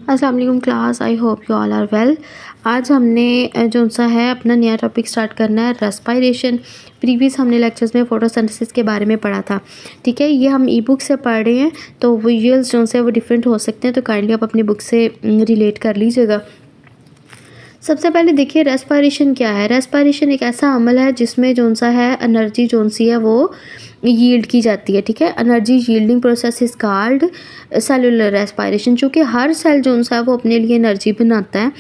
अस्सलाम वालेकुम class, I hope you all are well. आज हमने जो सा है अपना नया टॉपिक स्टार्ट करना है, रेस्पिरेशन। प्रीवियस हमने लेक्चर्स में फोटोसिंथेसिस के बारे में पढ़ा था। ठीक है, ये हम ई बुक से पढ़ रहे हैं तो विजुअल्स जो से वो डिफरेंट हो सकते हैं, तो काइंडली आप अपनी बुक से रिलेट कर लीजिएगा। सबसे पहले देखिए रेस्पिरेशन क्या है। रेस्पिरेशन एक ऐसा अमल है जिसमें जो सा है एनर्जी जो सी है वो यील्ड की जाती है। ठीक है, energy yielding process is called cellular respiration. चूँकि हर सेल जो सा है वो अपने लिए एनर्जी बनाता है,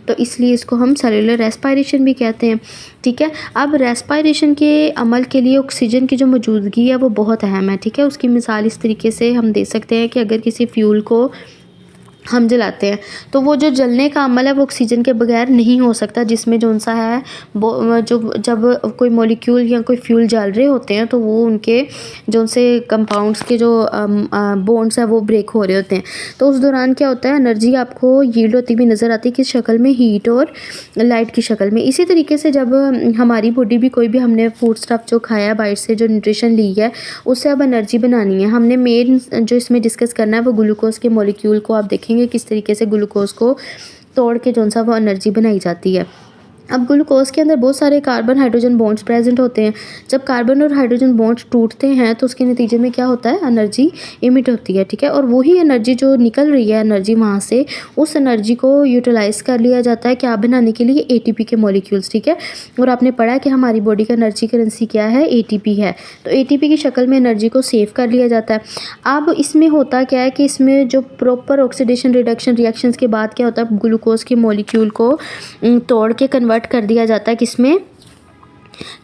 तो इसलिए इसको हम सेलुलर रेस्पिरेशन भी कहते हैं। ठीक है, अब रेस्पिरेशन के अमल के लिए ऑक्सीजन की जो मौजूदगी है वो बहुत अहम है। ठीक है, उसकी मिसाल इस तरीके से हम दे सकते हैं कि अगर किसी फ्यूल को हम जलाते हैं तो वो जो जलने का अमल है वो ऑक्सीजन के बगैर नहीं हो सकता, जिसमें जो सा है वो जो जब कोई मॉलिक्यूल या कोई फ्यूल जल रहे होते हैं तो वो उनके जो से कंपाउंड्स के जो बॉन्ड्स है वो ब्रेक हो रहे होते हैं। तो उस दौरान क्या होता है, एनर्जी आपको यील्ड होती हुई नज़र आती है, किस शक्ल में, हीट और लाइट की शक्ल में। इसी तरीके से जब हमारी बॉडी भी कोई भी हमने फूड स्टफ जो खाया बाहर से, जो न्यूट्रिशन ली है, उससे अब एनर्जी बनानी है। हमने मेन जो इसमें डिस्कस करना है वो ग्लूकोज के मॉलिक्यूल को आप देखेंगे किस तरीके से ग्लूकोज को तोड़ के जो सा वो एनर्जी बनाई जाती है। अब ग्लूकोज के अंदर बहुत सारे कार्बन हाइड्रोजन बॉन्ड्स प्रेजेंट होते हैं। जब कार्बन और हाइड्रोजन बॉन्ड्स टूटते हैं तो उसके नतीजे में क्या होता है, एनर्जी इमिट होती है। ठीक है, और वही एनर्जी जो निकल रही है एनर्जी वहाँ से, उस एनर्जी को यूटिलाइज़ कर लिया जाता है क्या बनाने के लिए, एटीपी के मॉलिक्यूल्स। ठीक है, और आपने पढ़ा कि हमारी बॉडी का एनर्जी करेंसी क्या है, एटीपी है। तो एटीपी की शक्ल में एनर्जी को सेव कर लिया जाता है। अब इसमें होता क्या है कि इसमें जो प्रॉपर ऑक्सीडेशन रिडक्शन रिएक्शंस के बाद क्या होता है, ग्लूकोज के मॉलिक्यूल को तोड़ के कन्वर्ट कर दिया जाता है किसमें,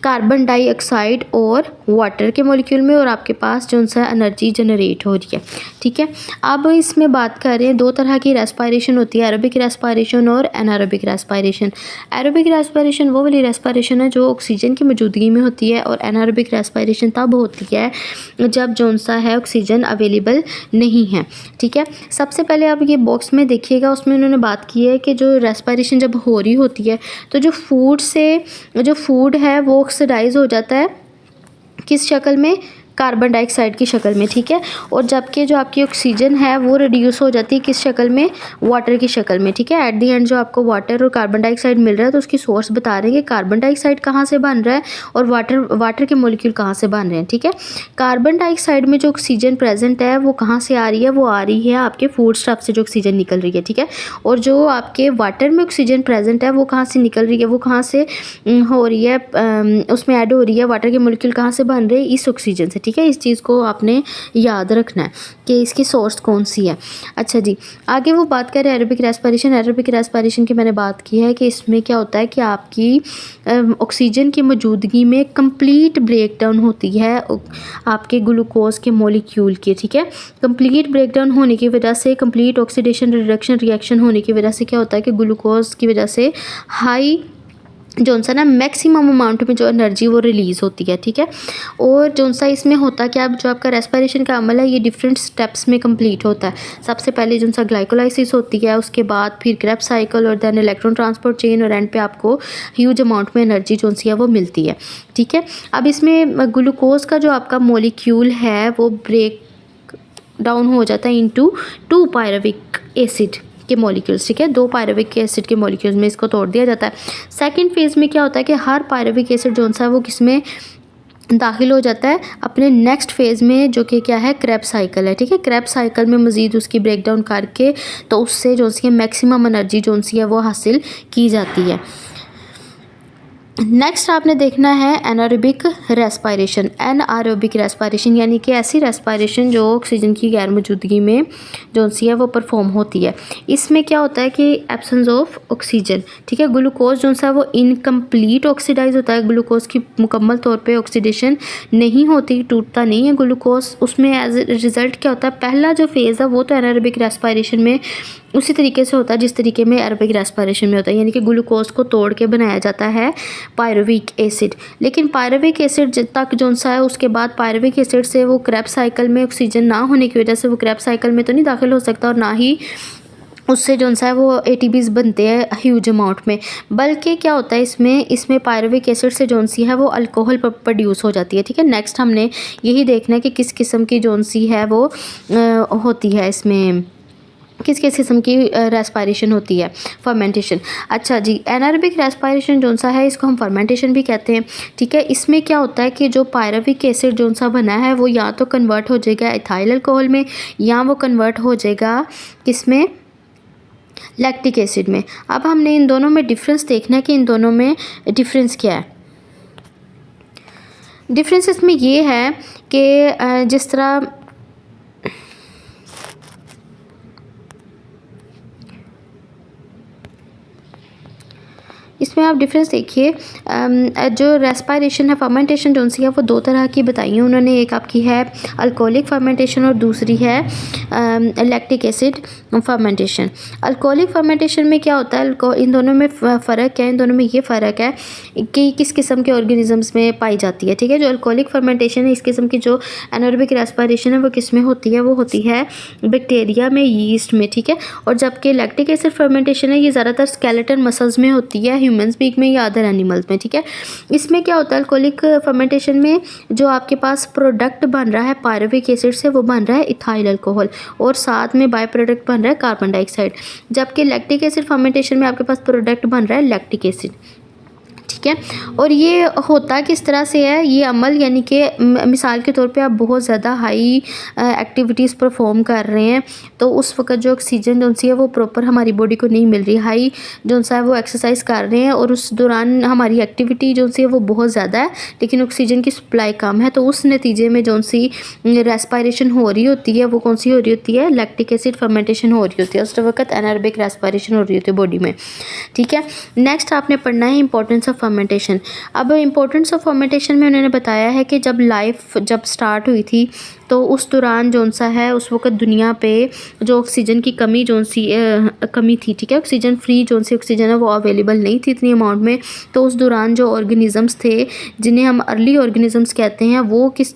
कार्बन डाइऑक्साइड और वाटर के मॉलिक्यूल में, और आपके पास जो सा एनर्जी जनरेट हो रही है। ठीक है, अब इसमें बात कर रहे हैं दो तरह की रेस्पिरेशन होती है, एरोबिक रेस्पिरेशन और एनारोबिक रेस्पिरेशन। एरोबिक रेस्पिरेशन वो वाली रेस्पिरेशन है जो ऑक्सीजन की मौजूदगी में होती है, और एनारोबिक रेस्पिरेशन तब होती है जब जो सा है ऑक्सीजन अवेलेबल नहीं है। ठीक है, सबसे पहले आप ये बॉक्स में देखिएगा, उसमें उन्होंने बात की है कि जो रेस्पिरेशन जब हो रही होती है तो जो फूड है वो ऑक्सीडाइज हो जाता है किस शक्ल में, कार्बन डाइऑक्साइड की शक्ल में। ठीक है, और जबकि जो आपकी ऑक्सीजन है वो रिड्यूस हो जाती है किस शक्ल में, वाटर की शक्ल में। ठीक है, एट दी एंड जो आपको वाटर और कार्बन डाइऑक्साइड मिल रहा है तो उसकी सोर्स बता रहे हैं कि कार्बन डाइऑक्साइड कहाँ से बन रहा है और वाटर के मॉलिक्यूल कहाँ से बन रहे हैं। ठीक है, कार्बन डाइऑक्साइड में जो ऑक्सीजन प्रेजेंट है वो कहाँ से आ रही है, वो आ रही है आपके फूड स्टफ से जो ऑक्सीजन निकल रही है। ठीक है, और जो आपके वाटर में ऑक्सीजन प्रेजेंट है वो कहाँ से निकल रही है, वो कहाँ से हो रही है, उसमें ऐड हो रही है, वाटर के मॉलिक्यूल कहाँ से बन रहे हैं, इस ऑक्सीजन से। ठीक है, इस चीज़ को आपने याद रखना है कि इसकी सोर्स कौन सी है। अच्छा जी, आगे वो बात करें एरोबिक रेस्पिरेशन। एरोबिक रेस्पिरेशन की मैंने बात की है कि इसमें क्या होता है कि आपकी ऑक्सीजन की मौजूदगी में कंप्लीट ब्रेकडाउन होती है आपके ग्लूकोज के मॉलिक्यूल की। ठीक है, कंप्लीट ब्रेकडाउन होने की वजह से, कंप्लीट ऑक्सीडेशन रिडक्शन रिएक्शन होने की वजह से क्या होता है कि ग्लूकोज की वजह से हाई जो सा ना मैक्सिमम अमाउंट में जो एनर्जी वो रिलीज़ होती है। ठीक है, और जो सा इसमें होता क्या, जो आपका रेस्पिरेशन का अमल है ये डिफरेंट स्टेप्स में कंप्लीट होता है। सबसे पहले जो सा ग्लाइकोलाइसिस होती है, उसके बाद फिर क्रेब्स साइकिल, और देन इलेक्ट्रॉन ट्रांसपोर्ट चेन, और एंड पे आपको ह्यूज अमाउंट में एनर्जी जो सी है वो मिलती है। ठीक है, अब इसमें ग्लूकोज का जो आपका मॉलिक्यूल है वो ब्रेक डाउन हो जाता है इनटू 2 पायरुविक एसिड के मॉलिक्यूल्स। ठीक है, 2 पायरुविक एसिड के मॉलिक्यूल्स में इसको तोड़ दिया जाता है। सेकंड फेज़ में क्या होता है कि हर पायरुविक एसिड जो सा है वो किसमें दाखिल हो जाता है, अपने नेक्स्ट फेज़ में, जो कि क्या है, क्रेब्स साइकिल है। ठीक है, क्रेब्स साइकिल में मज़ीद उसकी ब्रेक डाउन करके तो उससे जो सी मैक्सिमम एनर्जी जो सी है वो हासिल की जाती है। नेक्स्ट आपने देखना है एनारोबिक रेस्पिरेशन। एनारोबिक रेस्पिरेशन यानी कि ऐसी रेस्पिरेशन जो ऑक्सीजन की गैर मौजूदगी में जो सी है वो परफॉर्म होती है। इसमें क्या होता है कि एब्सेंस ऑफ ऑक्सीजन। ठीक है, ग्लूकोज जो सा वो इनकम्प्लीट ऑक्सीडाइज होता है, ग्लूकोज की मुकम्मल तौर पे ऑक्सीडेशन नहीं होती, टूटता नहीं है ग्लूकोज। उसमें एज रिज़ल्ट क्या होता है, पहला जो फेज़ है वो तो एनारोबिक रेस्पिरेशन में उसी तरीके से होता है जिस तरीके में एरोबिक रेस्पिरेशन में होता है, यानी कि ग्लूकोज को तोड़ के बनाया जाता है पायरुविक एसिड। लेकिन पायरुविक एसिड तक जो सा है उसके बाद पायरुविक एसिड से वो क्रेब्स साइकिल में ऑक्सीजन ना होने की वजह से वो क्रेब्स साइकिल में तो नहीं दाखिल हो सकता, और ना ही उससे जो सा है वो एटीपीज़ बनते हैं ह्यूज अमाउंट में। बल्कि क्या होता है इसमें पायरुविक एसिड से जो सी है वो अल्कोहल प्रोड्यूस हो जाती है। ठीक है, नेक्स्ट हमने यही देखना है कि किस किस्म की जो सी है वो होती है इसमें किस किस किस्म की रेस्पायरेशन होती है, फर्मेंटेशन। अच्छा जी, एनारोबिक रेस्पायरेशन जो सा है इसको हम फर्मेंटेशन भी कहते हैं, ठीक है। इसमें क्या होता है कि जो पायरुविक एसिड जो सा बना है वो या तो कन्वर्ट हो जाएगा इथाइल अल्कोहल में, या वो कन्वर्ट हो जाएगा किस में, लैक्टिक एसिड में। अब हमने इन दोनों में डिफरेंस देखना है कि इन दोनों में डिफरेंस क्या है। डिफरेंस इसमें ये है कि जिस तरह इसमें आप डिफरेंस देखिए, जो रेस्पायरेशन है, फर्मेंटेशन जो सी है वो दो तरह की बताई है उन्होंने। एक आपकी है अल्कोहलिक फर्मेंटेशन और दूसरी है lactic acid fermentation. Alcoholic fermentation में क्या होता है, इन दोनों में फ़र्क है, इन दोनों में ये फ़र्क है कि किस किस्म के ऑर्गेनिजम्स में पाई जाती है, ठीक है। जो अल्कोहलिक फर्मेंटेशन है इस किस्म की, जो एनारोबिक रेस्पायरेशन है वो किस में होती है, वो होती है बैक्टीरिया में, यीस्ट में, ठीक है। और जबकि लैक्टिक एसिड फर्मेंटेशन है ये ज़्यादातर स्केलेटन मसल्स में होती है, ह्यूमंस बीक में या अदर एनिमल्स में, ठीक है। इसमें क्या होता है, अल्कोहलिक फर्मेंटेशन में जो आपके पास प्रोडक्ट बन रहा है पायरुविक एसिड से वो बन रहा है इथाइल अल्कोहल, और साथ में बाय प्रोडक्ट बन रहा है कार्बन डाइऑक्साइड। जबकि लैक्टिक एसिड फर्मेंटेशन में आपके पास प्रोडक्ट बन रहा है लैक्टिक एसिड, ठीक है। और ये होता किस तरह से है ये अमल, यानी कि मिसाल के तौर पे आप बहुत ज़्यादा हाई एक्टिविटीज़ परफॉर्म कर रहे हैं तो उस वक्त जो ऑक्सीजन जो सी है वो प्रॉपर हमारी बॉडी को नहीं मिल रही, हाई जो सा है वो एक्सरसाइज कर रहे हैं और उस दौरान हमारी एक्टिविटी जो सी है वो बहुत ज़्यादा है लेकिन ऑक्सीजन की सप्लाई कम है, तो उस नतीजे में जो सी रेस्पायरेशन हो रही होती है वो कौन सी हो रही होती है, लैक्टिक एसिड फर्मेंटेशन हो रही होती है, उस वक्त एनारोबिक रेस्पायरेशन हो रही होती है बॉडी में, ठीक है। नेक्स्ट आपने पढ़ना है इंपॉर्टेंस ऑफ फर्मेंटेशन। अब इंपॉर्टेंस ऑफ फर्मेंटेशन में उन्होंने बताया है कि जब लाइफ जब स्टार्ट हुई थी तो उस दौरान जो सा है उस वक्त दुनिया पे जो ऑक्सीजन की कमी जो सी कमी थी, ठीक है। ऑक्सीजन फ्री जो सी ऑक्सीजन है वो अवेलेबल नहीं थी इतनी अमाउंट में, तो उस दौरान जो ऑर्गेनिजम्स थे जिन्हें हम अर्ली ऑर्गेनिजम्स कहते हैं वो किस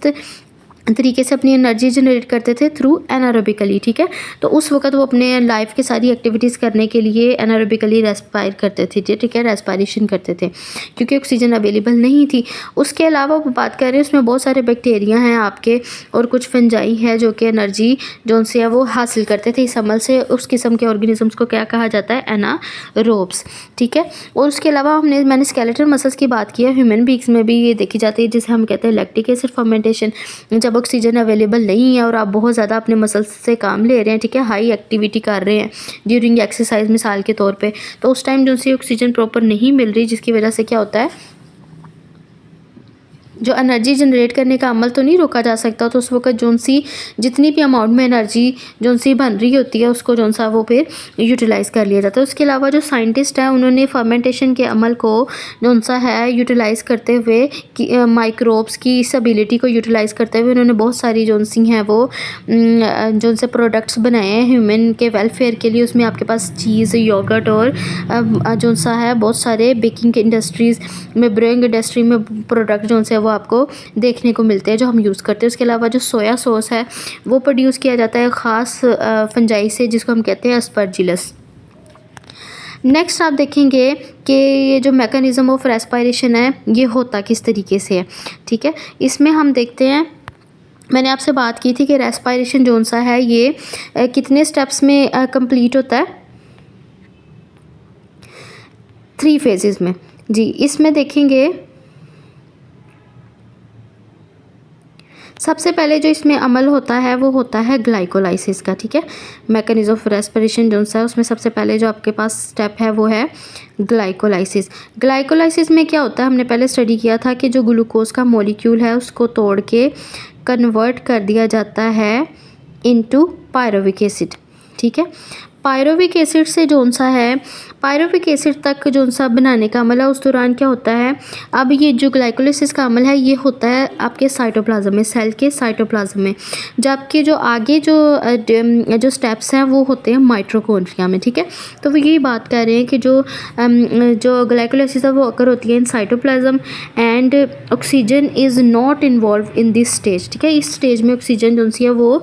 तरीके से अपनी एनर्जी जनरेट करते थे, थ्रू एनारोबिकली, ठीक है। तो उस वक्त वो अपने लाइफ की सारी एक्टिविटीज़ करने के लिए एनारोबिकली रेस्पायर करते थे, ठीक है, रेस्पायरेशन करते थे क्योंकि ऑक्सीजन अवेलेबल नहीं थी। उसके अलावा वो बात कर रहे हैं उसमें बहुत सारे बैक्टीरिया हैं आपके और कुछ फंजाई है जो कि एनर्जी जो से है वो हासिल करते थे इस अमल से। उस किस्म के ऑर्गेनिजम्स को क्या कहा जाता है, एनारोब्स, ठीक है। और उसके अलावा मैंने स्केलेटल मसल्स की बात की है, ह्यूमन बींग्स में भी ये देखी जाती है जिसे हम कहते हैं लैक्टिक एसिड फर्मेंटेशन। जब ऑक्सीजन अवेलेबल नहीं है और आप बहुत ज़्यादा अपने मसल्स से काम ले रहे हैं, ठीक है, हाई एक्टिविटी कर रहे हैं ड्यूरिंग एक्सरसाइज मिसाल के तौर पे, तो उस टाइम जो सी ऑक्सीजन प्रॉपर नहीं मिल रही जिसकी वजह से क्या होता है, जो एनर्जी जनरेट करने का अमल तो नहीं रोका जा सकता, तो उस वक्त जो सी जितनी भी अमाउंट में एनर्जी जो सी बन रही होती है उसको जो सा वो फिर यूटिलाइज़ कर लिया जाता है। उसके अलावा जो साइंटिस्ट हैं उन्होंने फर्मेंटेशन के अमल को जो सा है यूटिलाइज़ करते हुए माइक्रोब्स की इस एबिलिटी को यूटिलाइज़ करते हुए उन्होंने बहुत सारी जो सी हैं वो जो से प्रोडक्ट्स बनाए हैं ह्यूमन के वेलफेयर के लिए। उसमें आपके पास चीज़, योगर्ट और जो सा है बहुत सारे बेकिंग इंडस्ट्रीज़ में, ब्रूइंग इंडस्ट्री में प्रोडक्ट जो से वो आपको देखने को मिलते हैं जो हम यूज़ करते हैं। उसके अलावा जो सोया सॉस है वो प्रोड्यूस किया जाता है ख़ास फंजाई से जिसको हम कहते हैं अस्परजिलस। नेक्स्ट आप देखेंगे कि ये जो मैकेनिज़्म ऑफ रेस्पायरेशन है ये होता किस तरीके से है, ठीक है। इसमें हम देखते हैं, मैंने आपसे बात की थी कि रेस्पायरेशन जो सा है ये कितने स्टेप्स में कंप्लीट होता है, 3 फेजेस में जी। इसमें देखेंगे सबसे पहले जो इसमें अमल होता है वो होता है ग्लाइकोलाइसिस का, ठीक है। मैकेनिज्म ऑफ रेस्पिरेशन जो है उसमें सबसे पहले जो आपके पास स्टेप है वो है ग्लाइकोलाइसिस। ग्लाइकोलाइसिस में क्या होता है, हमने पहले स्टडी किया था कि जो ग्लूकोज का मॉलिक्यूल है उसको तोड़ के कन्वर्ट कर दिया जाता है इनटू पायरुविक एसिड, ठीक है। पायरुविक एसिड से जो सा है पायरुविक एसिड तक जो सा बनाने का अमल है उस दौरान क्या होता है, अब ये जो ग्लाइकोलाइसिस का अमल है ये होता है आपके साइटोप्लाज्म में, सेल के साइटोप्लाज्म में, जबकि जो आगे जो स्टेप्स हैं वो होते हैं माइटोकॉन्ड्रिया में, ठीक है। तो वो यही बात कर रहे हैं कि जो ग्लाइकोलाइसिस है वो अकर होती है in cytoplasm and oxygen is not involve in this stage, ठीक है। इस स्टेज में ऑक्सीजन जो सी है वो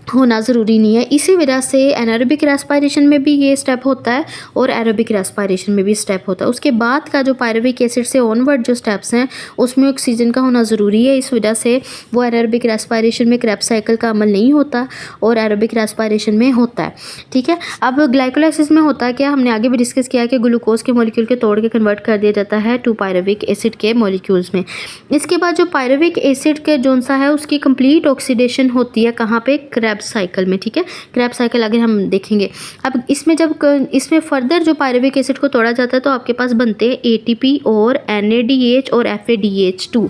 होना ज़रूरी नहीं है। इसी वजह से एनारोबिक रेस्पिरेशन में भी ये स्टेप होता है और एरोबिक रेस्पिरेशन में भी स्टेप होता है। उसके बाद का जो पायरुविक एसिड से ऑनवर्ड जो स्टेप्स हैं उसमें ऑक्सीजन का होना ज़रूरी है। इस वजह से वो एनारोबिक रेस्पिरेशन में क्रेब्स साइकिल का अमल नहीं होता और एरोबिक रेस्पिरेशन में होता है। ठीक है, अब ग्लाइकोलाइसिस में होता है क्या, हमने आगे भी डिस्कस किया कि ग्लूकोज के मॉलिक्यूल के तोड़ के कन्वर्ट कर दिया जाता है टू पायरुविक एसिड के मॉलिक्यूल्स में। इसके बाद जो पायरुविक एसिड के जोन सा है उसकी कंप्लीट ऑक्सीडेशन होती है कहाँ पे, क्रेब्स साइकिल में। ठीक है, क्रेब्स साइकिल आगे हम देखेंगे। अब इसमें जब इसमें फर्दर जो पायरुविक एसिड को तोड़ा जाता है तो आपके पास बनते हैं एटीपी और NADH और FADH2।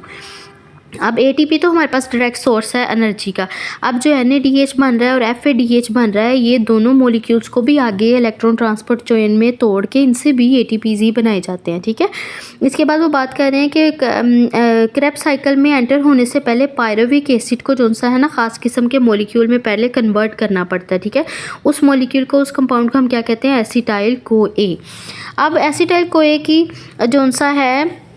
अब एटीपी तो हमारे पास डायरेक्ट सोर्स है एनर्जी का। अब जो NADH बन रहा है और FADH बन रहा है, ये दोनों मॉलिक्यूल्स को भी आगे इलेक्ट्रॉन ट्रांसपोर्ट चेन में तोड़ के इनसे भी ATPs ही बनाए जाते हैं। ठीक है, इसके बाद वो बात कर रहे हैं कि क्रेब्स साइकिल में एंटर होने से पहले पायरुविक एसिड को जो सा है ना ख़ास किस्म के मॉलिक्यूल में पहले कन्वर्ट करना पड़ता है। ठीक है, उस मॉलिक्यूल को, उस कंपाउंड को हम क्या कहते हैं, एसिटाइल CoA। अब एसिटाइल CoA की जो सा है,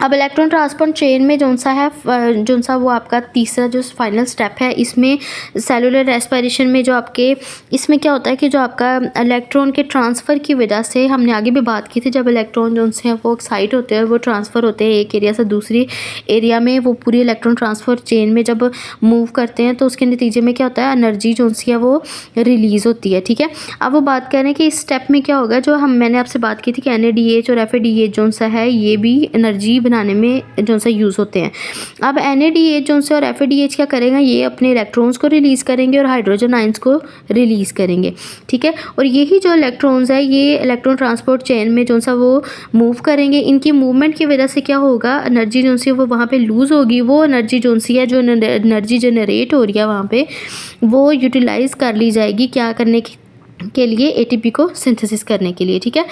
अब इलेक्ट्रॉन ट्रांसपोर्ट चेन में जो सा वो आपका तीसरा जो फाइनल स्टेप है, इसमें सेलुलर रेस्पिरेशन में जो आपके इसमें क्या होता है कि जो आपका इलेक्ट्रॉन के ट्रांसफ़र की वजह से, हमने आगे भी बात की थी, जब इलेक्ट्रॉन जो से वो एक्साइट होते हैं, वो ट्रांसफ़र होते हैं एक एरिया से दूसरी एरिया में, वो पूरी इलेक्ट्रॉन ट्रांसफ़र चेन में जब मूव करते हैं तो उसके नतीजे में क्या होता है, एनर्जी जो सी है वो रिलीज़ होती है। ठीक है, अब वो बात करें कि इस स्टेप में क्या होगा, जो मैंने आपसे बात की थी कि NADH और FADH जो सा है ये भी एनर्जी बनाने में जो सा यूज़ होते हैं। अब NADH जो से और FADH क्या करेगा, ये अपने इलेक्ट्रॉन्स को रिलीज़ करेंगे और हाइड्रोजन आयंस को रिलीज़ करेंगे। ठीक है, और यही जो इलेक्ट्रॉन्स है ये इलेक्ट्रॉन ट्रांसपोर्ट चेन में जो सा वो मूव करेंगे। इनकी मूवमेंट की वजह से क्या होगा, एनर्जी जो सी वो वहाँ पे लूज़ होगी। वो एनर्जी जो सी है, जो एनर्जी जनरेट हो रही है वहाँ पे, वो यूटिलाइज़ कर ली जाएगी क्या करने के लिए, ATP को सिंथेसिस करने के लिए। ठीक है,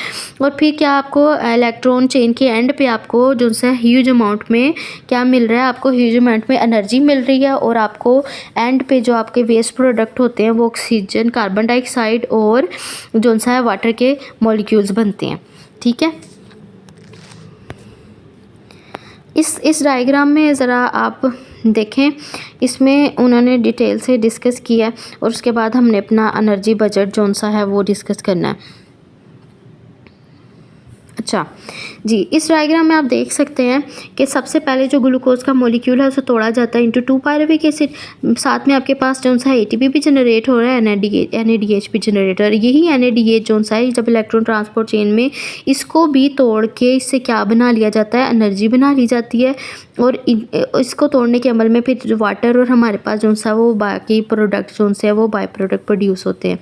और फिर क्या आपको इलेक्ट्रॉन चेन के एंड पे आपको जो सा ह्यूज अमाउंट में क्या मिल रहा है, आपको ह्यूज अमाउंट में एनर्जी मिल रही है और आपको एंड पे जो आपके वेस्ट प्रोडक्ट होते हैं वो ऑक्सीजन, कार्बन डाइऑक्साइड और जो सा है वाटर के मॉलिक्यूल्स बनते हैं। ठीक है, इस डायग्राम में ज़रा आप देखें, इसमें उन्होंने डिटेल से डिस्कस किया और उसके बाद हमने अपना एनर्जी बजट जो सा है वो डिस्कस करना है। अच्छा जी, इस डायग्राम में आप देख सकते हैं कि सबसे पहले जो ग्लूकोज का मॉलिक्यूल है उसे तोड़ा जाता है इनटू 2 पायरुविक एसिड। साथ में आपके पास जो सा ATP भी जनरेट हो रहा है, NADH भी जनरेट हो रहा है। यही NADH जो सा है जब इलेक्ट्रॉन ट्रांसपोर्ट चेन में इसको भी तोड़ के इससे क्या बना लिया जाता है, एनर्जी बना ली जाती है। और इसको तोड़ने के अमल में फिर जो वाटर और हमारे पास जो सा वो बाकी प्रोडक्ट जो से है वो बाय प्रोडक्ट प्रोड्यूस होते हैं।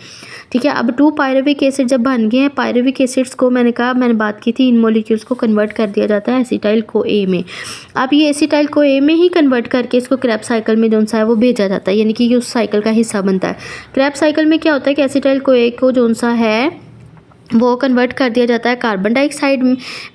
ठीक है, अब 2 पायरुविक एसिड जब बन गए हैं, पायरुविक एसिड्स को मैंने बात की थी, इन मॉलिक्यूल्स को कन्वर्ट कर दिया जाता है एसिटाइल CoA में। अब ये एसिटाइल CoA में ही कन्वर्ट करके इसको क्रेब्स साइकिल में जो सा है वो भेजा जाता है, यानी कि ये उस साइकिल का हिस्सा बनता है। क्रेब्स साइकिल में क्या होता है कि एसिटाइल CoA को जो सा है वो कन्वर्ट कर दिया जाता है कार्बन डाइऑक्साइड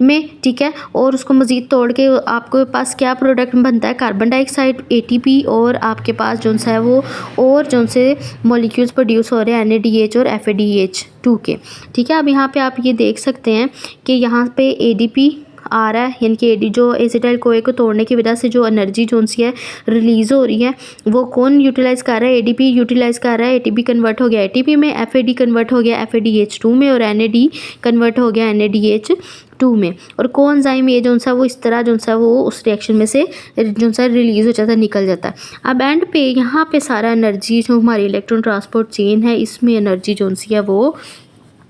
में। ठीक है, और उसको मज़ीद तोड़ के आपके पास क्या प्रोडक्ट बनता है, कार्बन डाइऑक्साइड, ATP और आपके पास जो सा है वो और जो से मॉलिक्यूल्स प्रोड्यूस हो रहे हैं NADH और FADH2 के। ठीक है, अब यहाँ पे आप ये देख सकते हैं कि यहाँ पे ADP आ रहा है, यानी कि जो एसिटाइल CoA को तोड़ने की वजह से जो एनर्जी जो सी है रिलीज़ हो रही है वो कौन यूटिलाइज़ कर रहा है, ADP यूटिलाइज़ कर रहा है। ATP कन्वर्ट हो गया ATP में, FAD कन्वर्ट हो गया FADH2 में और NAD कन्वर्ट हो गया NADH2 में। और कोएंजाइम ये जो सा वो इस तरह जो सा वो उस रिएक्शन में से जो सा रिलीज़ हो जाता है, निकल जाता है। अब एंड पे यहाँ पे सारा एनर्जी जो हमारी इलेक्ट्रॉन ट्रांसपोर्ट चेन है इसमें एनर्जी जो सी है वो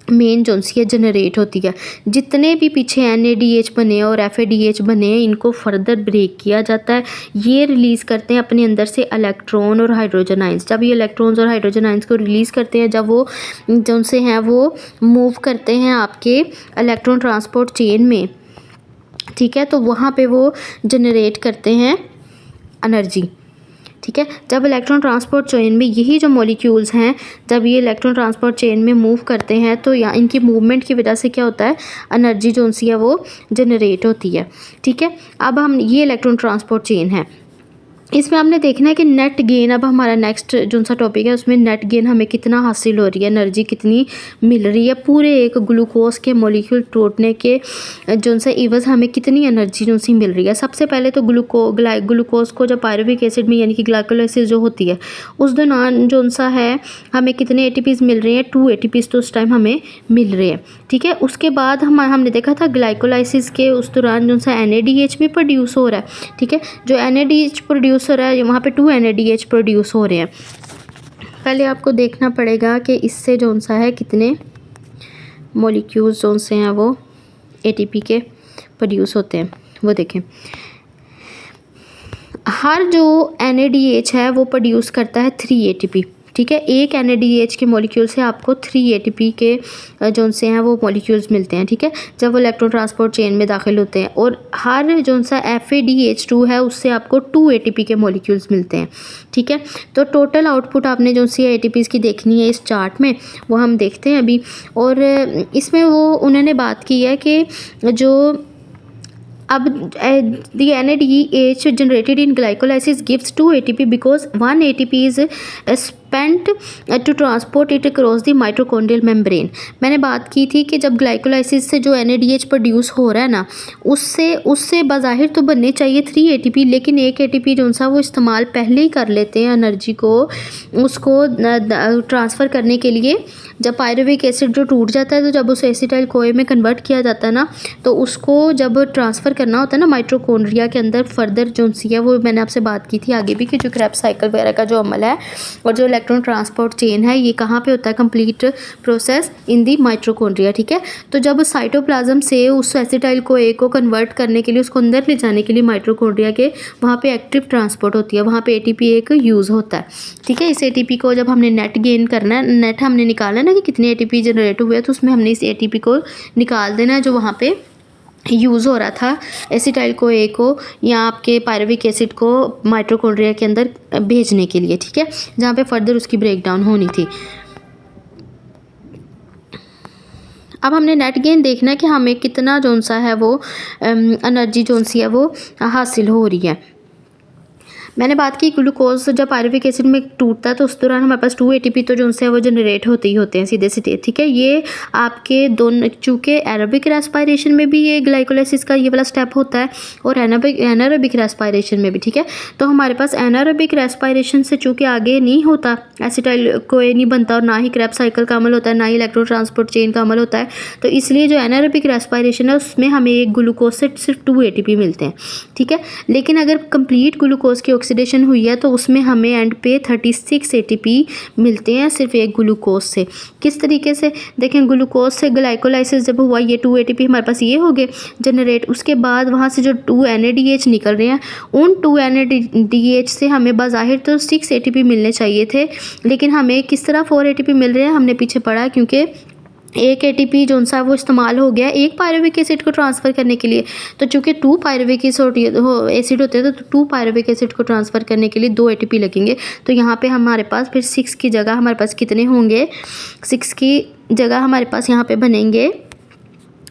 मेन जो सी है जनरेट होती है। जितने भी पीछे NADH बने और FADH बने इनको फर्दर ब्रेक किया जाता है। ये रिलीज़ करते हैं अपने अंदर से इलेक्ट्रॉन और हाइड्रोजन आइंस। जब ये इलेक्ट्रॉन्स और हाइड्रोजन आइंस को रिलीज़ करते हैं, जब वो जो से हैं वो मूव करते हैं आपके इलेक्ट्रॉन ट्रांसपोर्ट चेन में, ठीक है, तो वहाँ पे वो जनरेट करते हैं एनर्जी। ठीक है, जब इलेक्ट्रॉन ट्रांसपोर्ट चेन में यही जो मॉलिक्यूल्स हैं जब ये इलेक्ट्रॉन ट्रांसपोर्ट चेन में मूव करते हैं तो यहाँ इनकी मूवमेंट की वजह से क्या होता है, एनर्जी जो सी है वो जनरेट होती है। ठीक है, अब हम ये इलेक्ट्रॉन ट्रांसपोर्ट चेन है। इसमें हमने देखना है कि नेट गेन, अब हमारा नेक्स्ट जो सा टॉपिक है उसमें नेट गेन हमें कितना हासिल हो रही है, एनर्जी कितनी मिल रही है, पूरे एक ग्लूकोज के मॉलिक्यूल टूटने के जो सा इवज़ हमें कितनी एनर्जी जो सी मिल रही है। सबसे पहले तो ग्लूकोज को जब पायरुविक एसिड में यानी कि ग्लाइकोलाइसिस जो होती है उस दौरान जो सा है हमें कितने ATPs मिल रहे हैं, 2 ATPs तो उस टाइम हमें मिल रहे हैं। ठीक है, उसके बाद हमने देखा था ग्लाइकोलाइसिस के उस दौरान जो सा NADH भी प्रोड्यूस हो रहा है। ठीक है, जो NADH प्रोड्यूस हो रहा है वहाँ पे 2 NADH प्रोड्यूस हो रहे हैं। पहले आपको देखना पड़ेगा कि इससे जो सा है कितने मॉलिक्यूल्स जो से हैं वो ATP के प्रोड्यूस होते हैं। वो देखें, हर जो NADH है वो प्रोड्यूस करता है 3 ATP। ठीक है, एक NADH के मॉलिक्यूल से आपको 3 ATP के जो से हैं वो मॉलिक्यूल्स मिलते हैं। ठीक है, जब वो इलेक्ट्रॉन ट्रांसपोर्ट चेन में दाखिल होते हैं, और हर जो सा FADH2 है उससे आपको 2 ATP के मॉलिक्यूल्स मिलते हैं। ठीक है, तो टोटल आउटपुट आपने जो सी ATPs की देखनी है इस चार्ट में, वो हम देखते हैं अभी। और इसमें वो उन्होंने बात की है कि जो अब the NADH generated in glycolysis gives 2 ATP because 1 ATP is spent to transport it across the mitochondrial membrane। मैंने बात की थी कि जब ग्लाइकोलाइसिस से जो NADH प्रोड्यूस हो रहा है ना, उससे बाज़ाहिर तो बनने चाहिए 3 ATP, लेकिन एक ATP जो सा वो इस्तेमाल पहले ही कर लेते हैं एनर्जी को उसको ट्रांसफ़र करने के लिए। जब पायरुविक एसिड जो टूट जाता है तो जब उसे एसिटाइल कोए में कन्वर्ट किया जाता है ना, तो उसको जब ट्रांसफ़र करना होता है ना माइटोकॉन्ड्रिया के अंदर फर्दर जो सी है, वो मैंने आपसे बात की थी आगे भी कि जो क्रेब्स साइकिल वगैरह का जो अमल है और जो इलेक्ट्रॉन ट्रांसपोर्ट चेन है ये कहाँ पे होता है, complete process in the mitochondria. ठीक है, तो जब साइटोप्लाज्म से उस एसिटाइल कोए को कन्वर्ट करने के लिए उसको अंदर ले जाने के लिए माइटोकॉन्ड्रिया के वहाँ पे एक्टिव ट्रांसपोर्ट होती है, वहाँ पे ATP एक यूज़ होता है। ठीक है, इस ATP को जब हमने नेट गेन करना है, नेट हमने निकालना है ना कि कितने ATP जनरेट हुए, तो उसमें हमने इस ATP को निकाल देना है जो वहाँ पे यूज़ हो रहा था एसिटाइल कोए को या आपके पायरुविक एसिड को माइटोकॉन्ड्रिया के अंदर भेजने के लिए। ठीक है, जहाँ पे फर्दर उसकी ब्रेकडाउन होनी थी। अब हमने नेट गेन देखना है कि हमें कितना जो सा है वो एनर्जी जो सी है वो हासिल हो रही है। मैंने बात की ग्लूकोज जब पायरुविक एसिड में टूटता है तो उस दौरान हमारे पास 2 ATP तो जो से वो जनरेट होते ही होते हैं सीधे सीधे। ठीक है, ये आपके दोनों चूँकि एरोबिक रेस्पिरेशन में भी ये ग्लाइकोलाइसिस का ये वाला स्टेप होता है और एनारोबिक रेस्पिरेशन में भी। ठीक है, तो हमारे पास एनारोबिक रेस्पिरेशन से चूँकि आगे नहीं होता, एसिटाइल कोए नहीं बनता और ना ही क्रेब्स साइकिल का अमल होता है, ना ही इलेक्ट्रॉन ट्रांसपोर्ट चेन का अमल होता है, तो इसलिए जो एनारोबिक रेस्पिरेशन है उसमें हमें एक ग्लूकोज से सिर्फ 2 ATP मिलते हैं। ठीक है, लेकिन अगर कंप्लीट ग्लूकोज की ऑक्सीडेशन हुई है तो उसमें हमें एंड पे 36 ATP मिलते हैं सिर्फ एक ग्लूकोज से। किस तरीके से देखें, ग्लूकोज से ग्लाइकोलाइसिस जब हुआ ये 2 ATP हमारे पास ये हो गए जनरेट, उसके बाद वहाँ से जो 2 NADH निकल रहे हैं उन 2 NADH से हमें बाज़ाहिर तो 6 ATP मिलने चाहिए थे, लेकिन हमें किस तरह 4 ATP मिल रहे हैं हमने पीछे पढ़ा, क्योंकि एक ATP जो सा वो इस्तेमाल हो गया एक पायरुविक एसिड को ट्रांसफ़र करने के लिए। तो चूँकि 2 पायरुविक एसिड होते हैं तो 2 पायरुविक एसिड को ट्रांसफ़र करने के लिए 2 ATP लगेंगे। तो यहाँ पे हमारे पास फिर 6 की जगह हमारे पास कितने होंगे, 6 की जगह हमारे पास यहाँ पे बनेंगे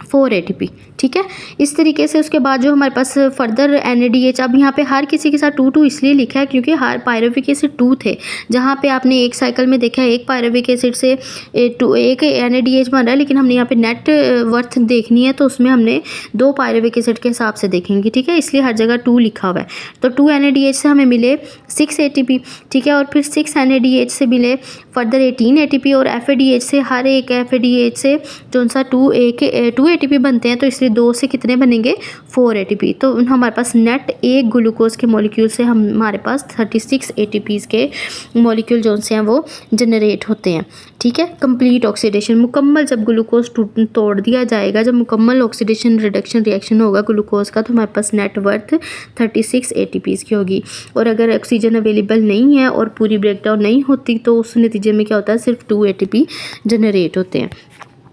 4 ATP। ठीक है, इस तरीके से उसके बाद जो हमारे पास फर्दर NADH, अब यहाँ पे हर किसी के साथ 2 इसलिए लिखा है क्योंकि हर पायरुविक एसिड 2 थे। जहाँ पे आपने एक साइकिल में देखा है एक पायरुविक एसिड से एक NADH बन रहा है, लेकिन हमने यहाँ पे नेट वर्थ देखनी है तो उसमें हमने 2 पायरुविक एसिड के हिसाब से देखेंगे। ठीक है, इसलिए हर जगह 2 लिखा हुआ है। तो 2 NADH से हमें मिले 6 ATP। ठीक है, और फिर 6 NADH से मिले फर्दर 18 ATP और FADH से हर एक FADH से जो सा 2 ATP बनते हैं, तो इसलिए 2 से कितने बनेंगे 4 ATP। तो हमारे पास नेट एक ग्लूकोज के मॉलिक्यूल से हमारे पास 36 ATPs के मॉलिक्यूल जो से हैं वो जनरेट होते हैं। ठीक है, कंप्लीट ऑक्सीडेशन मुकम्मल जब ग्लूकोज तोड़ दिया जाएगा, जब मुकम्मल ऑक्सीडेशन रिडक्शन रिएक्शन होगा ग्लूकोज का, तो हमारे पास नेट वर्थ 36 ATPs की होगी। और अगर ऑक्सीजन अवेलेबल नहीं है और पूरी ब्रेकडाउन नहीं होती तो उस नतीजे में क्या होता है, सिर्फ 2 ATP जनरेट होते हैं।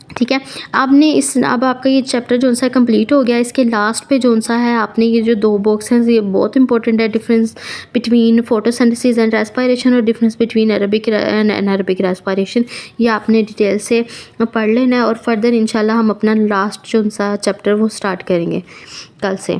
ठीक है, अब आपका ये चैप्टर जो सा कंप्लीट हो गया। इसके लास्ट पे जो सा है आपने ये जो 2 बॉक्स हैं ये बहुत इंपॉर्टेंट है, difference between photosynthesis and respiration और difference between aerobic and anaerobic respiration, ये आपने डिटेल से पढ़ लेना है। और फर्दर इंशाल्लाह हम अपना लास्ट जो सा चैप्टर वो स्टार्ट करेंगे कल से।